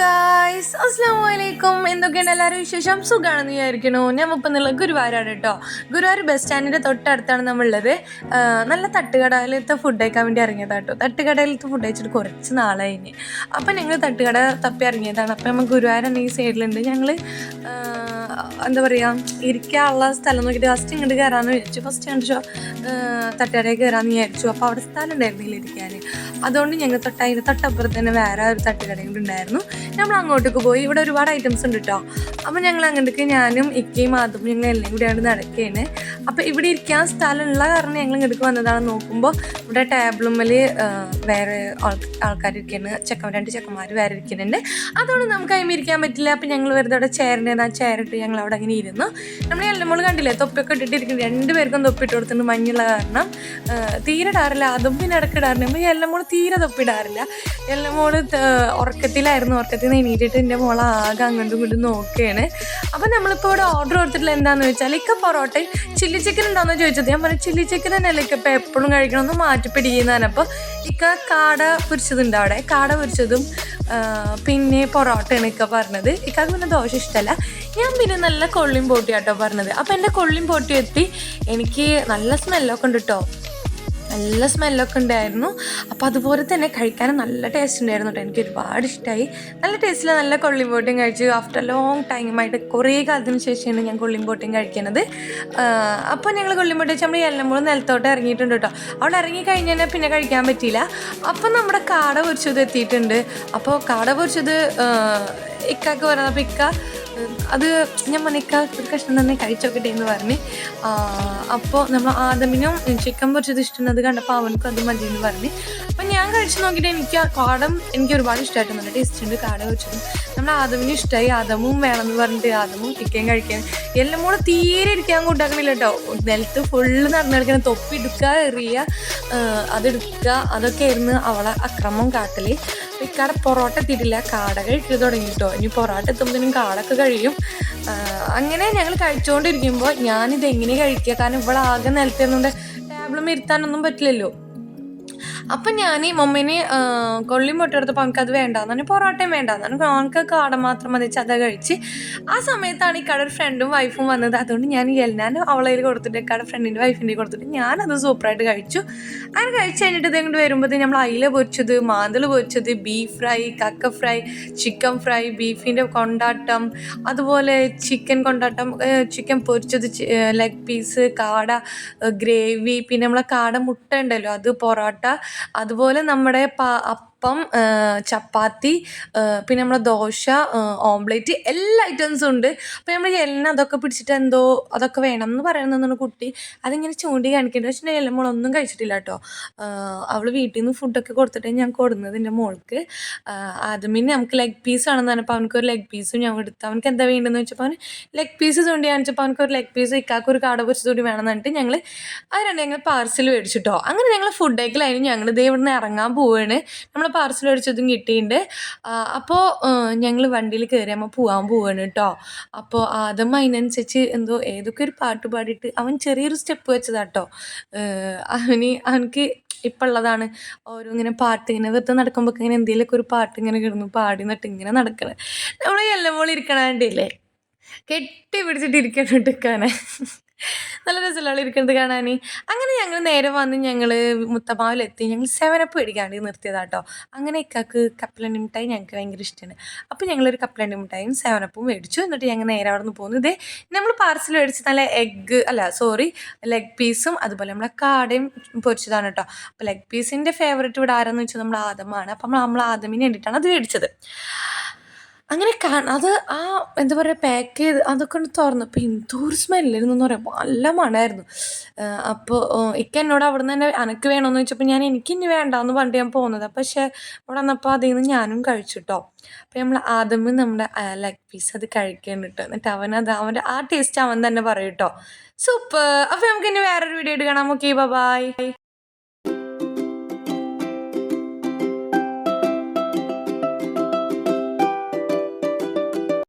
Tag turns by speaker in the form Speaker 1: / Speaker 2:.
Speaker 1: Guys അസ്സലാമലൈക്കും. എന്തൊക്കെയാണ് എല്ലാവരും വിശേഷം? സുഖമാണെന്ന് വിചാരിക്കണു. ഞാൻ ഇപ്പം ഗുരുവായൂരാണ് കേട്ടോ. ഗുരുവായൂർ ബസ് സ്റ്റാൻഡിൻ്റെ തൊട്ടടുത്താണ് നമ്മളുള്ളത്. നല്ല തട്ടുകടയിലത്തെ ഫുഡ് കഴിക്കാൻ വേണ്ടി ഇറങ്ങിയതാണ് കേട്ടോ. തട്ടുകടയിലത്തെ ഫുഡ് കഴിച്ചിട്ട് കുറച്ച് നാളായിന്. അപ്പം ഞങ്ങൾ തട്ടുകട തപ്പി ഇറങ്ങിയതാണ്. അപ്പം നമ്മൾ ഗുരുവായൂർ ഈ സൈഡിലുണ്ട്. ഞങ്ങൾ എന്താ പറയുക, ഇരിക്കാനുള്ള സ്ഥലം നോക്കിയിട്ട് ഫസ്റ്റ് ഇങ്ങോട്ട് കയറാമെന്ന് വിചാരിച്ചു. ഫസ്റ്റ് കണ്ടിച്ചോ തട്ടുകടയിൽ കയറാമെന്ന് വിചാരിച്ചു. അപ്പോൾ അവിടെ സ്ഥലം ഉണ്ടായിരുന്നില്ല ഇരിക്കാൻ. അതുകൊണ്ട് ഞങ്ങൾ അതിൻ്റെ തൊട്ടപ്പുറത്ത് തന്നെ വേറെ ഒരു തട്ടുകടയും ഉണ്ടായിരുന്നു. നമ്മൾ അങ്ങോട്ടേക്ക് പോയി. ഇവിടെ ഒരുപാട് ഐറ്റംസ് ഉണ്ട് കേട്ടോ. അപ്പോൾ ഞങ്ങൾ അങ്ങോട്ടേക്ക് ഞാനും ഇക്കയും അതും ഞങ്ങൾ എല്ലാം കൂടി അവിടെ നടക്കുകയാണ്. അപ്പോൾ ഇവിടെ ഇരിക്കാൻ സ്ഥലമുള്ള കാരണം ഞങ്ങൾ ഇങ്ങോട്ടേക്ക് വന്നതാണ്. നോക്കുമ്പോൾ ഇവിടെ ടേബിളുമ്മൽ വേറെ ആൾക്കാർ ഇരിക്കുകയാണ്. രണ്ട് ചെക്കന്മാർ വേറെ ഇരിക്കുന്നുണ്ട്. അതുകൊണ്ട് നമുക്ക് അതിൽ ഇരിക്കാൻ പറ്റില്ല. അപ്പോൾ ഞങ്ങൾ വെറുതെ അവിടെ ചെയറിൻ്റെ ചെയറിട്ട് ഞങ്ങൾ അവിടെ അങ്ങനെ ഇരുന്നു. നമ്മൾ എല്ലാം മോള് കണ്ടില്ലേ, തൊപ്പിയൊക്കെ ഇട്ടിട്ടിരിക്കുന്നു. രണ്ടുപേർക്കും തൊപ്പിട്ട് കൊടുത്തിട്ടുണ്ട്. മഞ്ഞുള്ള കാരണം തീരെ ഇടാറില്ല. അതും പിന്നെ ഇടയ്ക്ക് ഇടാറില്ല. നമ്മൾ എല്ലാം മോള് തീരെ തൊപ്പിടാറില്ല. എല്ലാം മോള് ഉറക്കത്തിലായിരുന്നു. ഉറക്കത്തിൽ നിന്ന് എണീറ്റിട്ട് എൻ്റെ മോളെ ആകെ അങ്ങോട്ടും ഇങ്ങോട്ടും നോക്കുകയാണ്. അപ്പോൾ നമ്മളിപ്പോൾ ഇവിടെ ഓർഡർ കൊടുത്തിട്ടില്ല. എന്താണെന്ന് വെച്ചാൽ ഇക്ക പൊറോട്ടയും ചില്ലി ചിക്കൻ ഉണ്ടാകുന്ന ചോദിച്ചത്. ഞാൻ പറഞ്ഞു ചില്ലി ചിക്കൻ തന്നെയല്ല ഇക്ക ഇപ്പോൾ എപ്പോഴും കഴിക്കണമെന്ന് മാറ്റിപ്പിടിക്കുന്നതാണ്. അപ്പോൾ ഇക്ക കാട പൊരിച്ചതുണ്ട് അവിടെ. കാട പൊരിച്ചതും പിന്നെ പൊറോട്ടയാണ് ഇക്ക പറഞ്ഞത്. ഇക്കാക്ക് പിന്നെ ദോശ ഇഷ്ടമല്ല. ഞാൻ പിന്നെ നല്ല കൊള്ളിയും പൊട്ടിയാട്ടോ പറഞ്ഞത്. അപ്പോൾ എൻ്റെ കൊള്ളിയും പൊട്ടി എത്തി. എനിക്ക് നല്ല സ്മെല്ലൊക്കെ ഉണ്ട് കേട്ടോ. നല്ല സ്മെല്ലൊക്കെ ഉണ്ടായിരുന്നു. അപ്പോൾ അതുപോലെ തന്നെ കഴിക്കാനും നല്ല ടേസ്റ്റ് ഉണ്ടായിരുന്നു കേട്ടോ. എനിക്ക് ഒരുപാട് ഇഷ്ടമായി. നല്ല ടേസ്റ്റിൽ നല്ല കൊള്ളിയും പൊട്ടിയും കഴിച്ചു. ആഫ്റ്റർ ലോങ് ടൈമായിട്ട് കുറേ കാലത്തിന് ശേഷമാണ് ഞാൻ കൊള്ളിയും പൊട്ടിയും കഴിക്കുന്നത്. അപ്പോൾ ഞങ്ങൾ കൊള്ളിയും പൊട്ടി വെച്ച് നമ്മൾ എല്ലാം കൂടെ നിലത്തോട്ട് ഇറങ്ങിയിട്ടുണ്ട് കേട്ടോ. അവിടെ ഇറങ്ങിക്കഴിഞ്ഞാൽ പിന്നെ കഴിക്കാൻ പറ്റിയില്ല. അപ്പം നമ്മുടെ കാട പൊരിച്ചത് എത്തിയിട്ടുണ്ട്. അപ്പോൾ കാട പൊരിച്ചത് ഇക്കാക്ക് പറഞ്ഞത്. അപ്പോൾ ഇക്ക അത് ഞാൻ മണിക്ക ഒരു കഷ്ണം തന്നെ കഴിച്ചോക്കട്ടെ എന്ന് പറഞ്ഞ്. അപ്പോൾ നമ്മൾ ആദമിനും ചിക്കൻ പൊരിച്ചത് ഇഷ്ടമുള്ളത് കണ്ടപ്പോൾ അവനക്കും അത് മതി എന്ന് പറഞ്ഞ്. അപ്പം ഞാൻ കഴിച്ച് നോക്കിയിട്ട് എനിക്ക് എനിക്ക് ഒരുപാട് ഇഷ്ടമായിട്ട് നല്ല ടേസ്റ്റ് ഉണ്ട് കാട പൊരിച്ചതും. നമ്മൾ ആദമിനും ഇഷ്ടമായി. ആദമും വേണമെന്ന് പറഞ്ഞിട്ട് ആദമും ചിക്കൻ കഴിക്കാൻ എല്ലാം കൂടെ തീരെ ഇരിക്കാൻ കൂട്ടാക്കണില്ല കേട്ടോ. നിലത്ത് ഫുള്ള് നടന്നെടുക്കണം. തൊപ്പി എടുക്കുക, എറിയുക, അതെടുക്കുക, അതൊക്കെ ആയിരുന്നു അവളെ അക്രമം കാട്ടൽ. ഇക്കാട പൊറോട്ട എത്തിയിട്ടില്ല. കാട കഴിക്കൽ തുടങ്ങി കേട്ടോ. ഇനി പൊറോട്ട എത്തുമ്പോഴത്തേനും കാടൊക്കെ കഴിയും. അങ്ങനെ ഞങ്ങൾ കഴിച്ചുകൊണ്ടിരിക്കുമ്പോൾ ഞാനിത് എങ്ങനെ കഴിക്കുക, കാരണം ഇവിടെ ആകെ നിലത്തിരുന്നുകൊണ്ട് ടേബിളും ഇരുത്താനൊന്നും പറ്റില്ലല്ലോ. അപ്പം ഞാൻ മമ്മീനെ കൊള്ളിയും പൊട്ടെടുത്തപ്പോൾ അവനക്കത് വേണ്ടാന്നാണ്, പൊറോട്ടയും വേണ്ടാന്നാണ്. അവനക്ക് കാട മാത്രം മതി. അത് കഴിച്ച് ആ സമയത്താണ് ഈ കട ഒരു ഫ്രണ്ടും വൈഫും വന്നത്. അതുകൊണ്ട് ഞാൻ അവളയിൽ കൊടുത്തിട്ട് കട ഫ്രണ്ടിൻ്റെ വൈഫിൻ്റെ കൊടുത്തിട്ട് ഞാനത് സൂപ്പറായിട്ട് കഴിച്ചു. അങ്ങനെ കഴിച്ച് കഴിഞ്ഞിട്ട് ഇതെങ്ങോട്ട് വരുമ്പോഴത്തേക്കും നമ്മൾ അയില പൊരിച്ചത്, മാന്തൽ പൊരിച്ചത്, ബീഫ് ഫ്രൈ, കക്ക ഫ്രൈ, ചിക്കൻ ഫ്രൈ, ബീഫിൻ്റെ കൊണ്ടാട്ടം, അതുപോലെ ചിക്കൻ കൊണ്ടാട്ടം, ചിക്കൻ പൊരിച്ചത്, ലെഗ് പീസ്, കാട ഗ്രേവി, പിന്നെ നമ്മളെ കാട മുട്ട ഉണ്ടല്ലോ അത്, പൊറോട്ട, അതുപോലെ നമ്മുടെ അപ്പം, ചപ്പാത്തി, പിന്നെ നമ്മളെ ദോശ, ഓംപ്ലേറ്റ്, എല്ലാ ഐറ്റംസും ഉണ്ട്. അപ്പോൾ നമ്മൾ എല്ലാം അതൊക്കെ പിടിച്ചിട്ട് എന്തോ അതൊക്കെ വേണം എന്ന് പറയുന്നതാണ് കുട്ടി. അതിങ്ങനെ ചൂണ്ടി കാണിക്കേണ്ടത്. പക്ഷേ എല്ലാം മോളൊന്നും കഴിച്ചിട്ടില്ല കേട്ടോ. അവൾ വീട്ടിൽ നിന്ന് ഫുഡൊക്കെ കൊടുത്തിട്ട് ഞാൻ കൊടുക്കുന്നത് എൻ്റെ മോൾക്ക്. ആദ്യമേ നമുക്ക് ലെഗ് പീസ് ആണെന്ന് പറഞ്ഞപ്പോൾ അവനക്കൊരു ലെഗ് പീസും ഞാൻ എടുത്തു. അവനക്ക് എന്താ വേണ്ടതെന്ന് വെച്ചപ്പോൾ അവന് ലെഗ് പീസ് ചൂണ്ടി കാണിച്ചപ്പോൾ അവനക്കൊരു ലെഗ് പീസ്, ഇക്കാക്കൊരു കാട പൊരിച്ചത് കൂടി വേണമെന്ന് പറഞ്ഞിട്ട് ഞങ്ങൾ ഞങ്ങൾ പാർസൽ മേടിച്ചിട്ടോ. അങ്ങനെ ഞങ്ങൾ ഫുഡ് കഴിക്കലായിരുന്നു. ഞങ്ങൾ ഇതേ ഇവിടുന്ന് ഇറങ്ങാൻ പോവുകയാണ്. നമ്മൾ പാർസൽ മേടിച്ചതും കിട്ടിയിട്ടുണ്ട്. അപ്പോൾ ഞങ്ങൾ വണ്ടിയിൽ കയറിയാകുമ്പോൾ പോവാണ് കേട്ടോ. അപ്പോൾ ആദ്യം അതിനനുസരിച്ച് ഏതൊക്കെ ഒരു പാട്ട് പാടിയിട്ട് അവൻ ചെറിയൊരു സ്റ്റെപ്പ് വെച്ചതാട്ടോ. അവനക്ക് ഇപ്പം ഉള്ളതാണ് ഓരോ ഇങ്ങനെ പാട്ട് ഇങ്ങനെ വെറുതെ നടക്കുമ്പോൾ ഇങ്ങനെ എന്തെങ്കിലുമൊക്കെ ഒരു പാട്ട് ഇങ്ങനെ കിടന്നു പാടി നട്ട് ഇങ്ങനെ നടക്കണേ. നമ്മൾ എല്ലാം പോലെ ഇരിക്കണേണ്ടില്ലേ, കെട്ടി പിടിച്ചിട്ട് ഇരിക്കണ നല്ല രസമുള്ള ഇരിക്കുന്നത് കാണാൻ. അങ്ങനെ ഞങ്ങൾ നേരെ വന്ന് ഞങ്ങൾ മുത്തമാവിലെത്തി. ഞങ്ങൾ 7 അപ്പ് മേടിക്കാണ്ട് നിർത്തിയതാട്ടോ. അങ്ങനെ ഇക്കാക്ക് കപ്പലണ്ടി മിഠായി ഞങ്ങൾക്ക് ഭയങ്കര ഇഷ്ടമാണ്. അപ്പോൾ ഞങ്ങളൊരു കപ്പലണ്ടി മിഠായും 7 അപ്പും മേടിച്ചു. എന്നിട്ട് ഞങ്ങൾ നേരെ അവിടെ നിന്ന് പോകുന്നു. ഇതേ നമ്മൾ പാർസൽ മേടിച്ച് നല്ല ലെഗ് പീസും അതുപോലെ നമ്മളെ കാടയും പൊരിച്ചതാണ് കേട്ടോ. അപ്പോൾ ലെഗ് പീസിൻ്റെ ഫേവറേറ്റ് ഇവിടെ ആരെന്ന് വെച്ചാൽ നമ്മൾ ആദമാണ്. അപ്പം നമ്മൾ ആദമിന് വേണ്ടിയിട്ടാണ് അത് മേടിച്ചത്. അങ്ങനെ അത് എന്താ പറയുക, പാക്ക് ചെയ്ത് അതൊക്കെ ഒന്ന് തുറന്നപ്പോൾ എന്തോരു സ്മെല്ലായിരുന്നു എന്ന് പറയാം. നല്ല മണമായിരുന്നു. അപ്പോൾ ഇക്ക എന്നോട് അവിടെ നിന്ന് തന്നെ അനക്ക് വേണമെന്ന് വെച്ചപ്പോൾ എനിക്കിനി വേണ്ടാന്ന് പറഞ്ഞിട്ട് ഞാൻ പോകുന്നത്. പക്ഷേ അവിടെ വന്നപ്പോൾ അതിൽ നിന്ന് ഞാനും കഴിച്ചു കേട്ടോ. അപ്പോൾ നമ്മൾ ആദ്യമേ നമ്മുടെ ലെഗ് പീസ് അത് കഴിക്കണം കേട്ടോ. എന്നിട്ട് അവൻ്റെ ആ ടേസ്റ്റ് അവൻ തന്നെ പറയും കേട്ടോ. സൂപ്പർ. അപ്പോൾ നമുക്ക് ഇനി വേറൊരു വീഡിയോ ആയിട്ട് കാണാം. Okay, by.